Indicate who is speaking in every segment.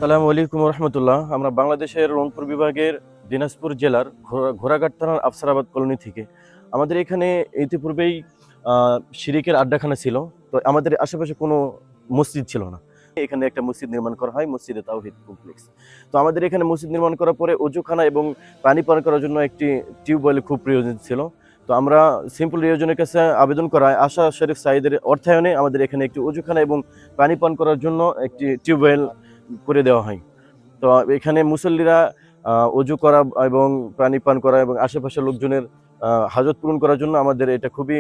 Speaker 1: আসসালামু আলাইকুম রহমতুল্লাহ। আমরা বাংলাদেশের রংপুর বিভাগের দিনাজপুর জেলার ঘোড়াঘাট থানার আফসারাবাদ কলোনি থেকে আমাদের এখানে ইতিপূর্বেই শিরিকের আড্ডাখানা ছিল। তো আমাদের আশেপাশে কোনো মসজিদ ছিল না। এখানে একটা মসজিদ নির্মাণ করা হয়, মসজিদে তাওহীদ কমপ্লেক্স। তো আমাদের এখানে মসজিদ নির্মাণ করার পরে অজুখানা এবং পানি পান করার জন্য একটি টিউবওয়েল খুব প্রয়োজন ছিল। তো আমরা সিম্পল রিয়োজনের কাছে আবেদন করায় আশা শরীফ সাঈদের অর্থায়নে আমাদের এখানে একটি অজুখানা এবং পানি পান করার জন্য একটি টিউবওয়েল করে দেওয়া হয়। তো এখানে মুসল্লিরা অজু করা এবং পানি পান করা এবং আশেপাশের লোকজনের হাজত পূরণ করার জন্য আমাদের এটা খুবই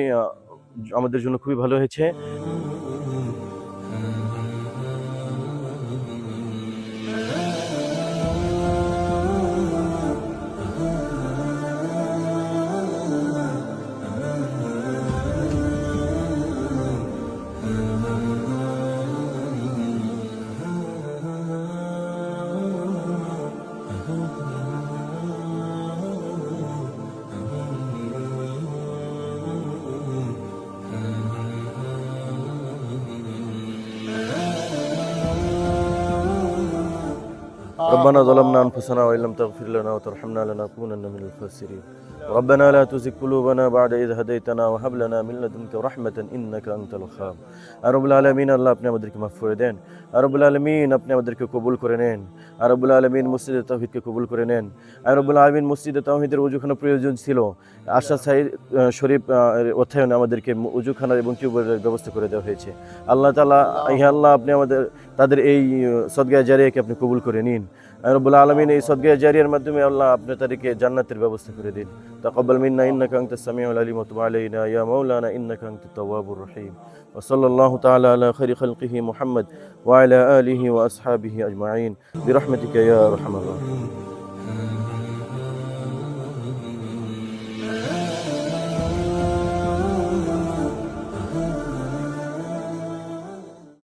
Speaker 1: আমাদের জন্য খুবই ভালো হয়েছে। ربنا ظلمنا أنفسنا وإن لم تغفر لنا وترحمنا لنكونن من الخاسرين. ربنا لا تزغ قلوبنا بعد إذ هديتنا وهب لنا من لدنك رحمة إنك أنت الوهاب. রব্বুল আলামিন, আল্লাহ আপনি আমাদেরকে মাফ করে দেন। রব্বুল আলামিন, আপনি আমাদেরকে কবুল করে নেন। রব্বুল আলামিন, মসজিদে তাওহীদকে কবুল করে নেন। রব্বুল আলামিন, মসজিদে তাওহীদের ওযুখানা প্রয়োজন ছিল। আশা সাঈদ শরীফ অর্থায়নে আমাদেরকে ওযুখানা এবং টিউবওয়েলের ব্যবস্থা করে দেওয়া হয়েছে। আল্লাহ তাআলা, হে আল্লাহ, আপনি আমাদের তাদের এই সদকায়ে জারিয়াকে আপনি কবুল করে নিন। রব্বুল আলামিন, এই সদকায়ে জারিয়ার মাধ্যমে আল্লাহ আপনি তাদেরকে জান্নাতের ব্যবস্থা করে দিন। তাকাব্বাল মিন্না ইন্নাকা আনতাস সামিউল আলিম ওয়া তুব আলাইনা ইয়া মাওলানা ইন্নাকা আনতাত তাওয়াবুর রহিম। ওয়া সাল্লাল্লাহু তাআলা আলা খাইরি খালকিহি মুহাম্মদ ওয়া আলা আলিহি ওয়া আসহাবিহি আজমাইন বিরহমাতিকা ইয়া আরহামার রাহিমিন।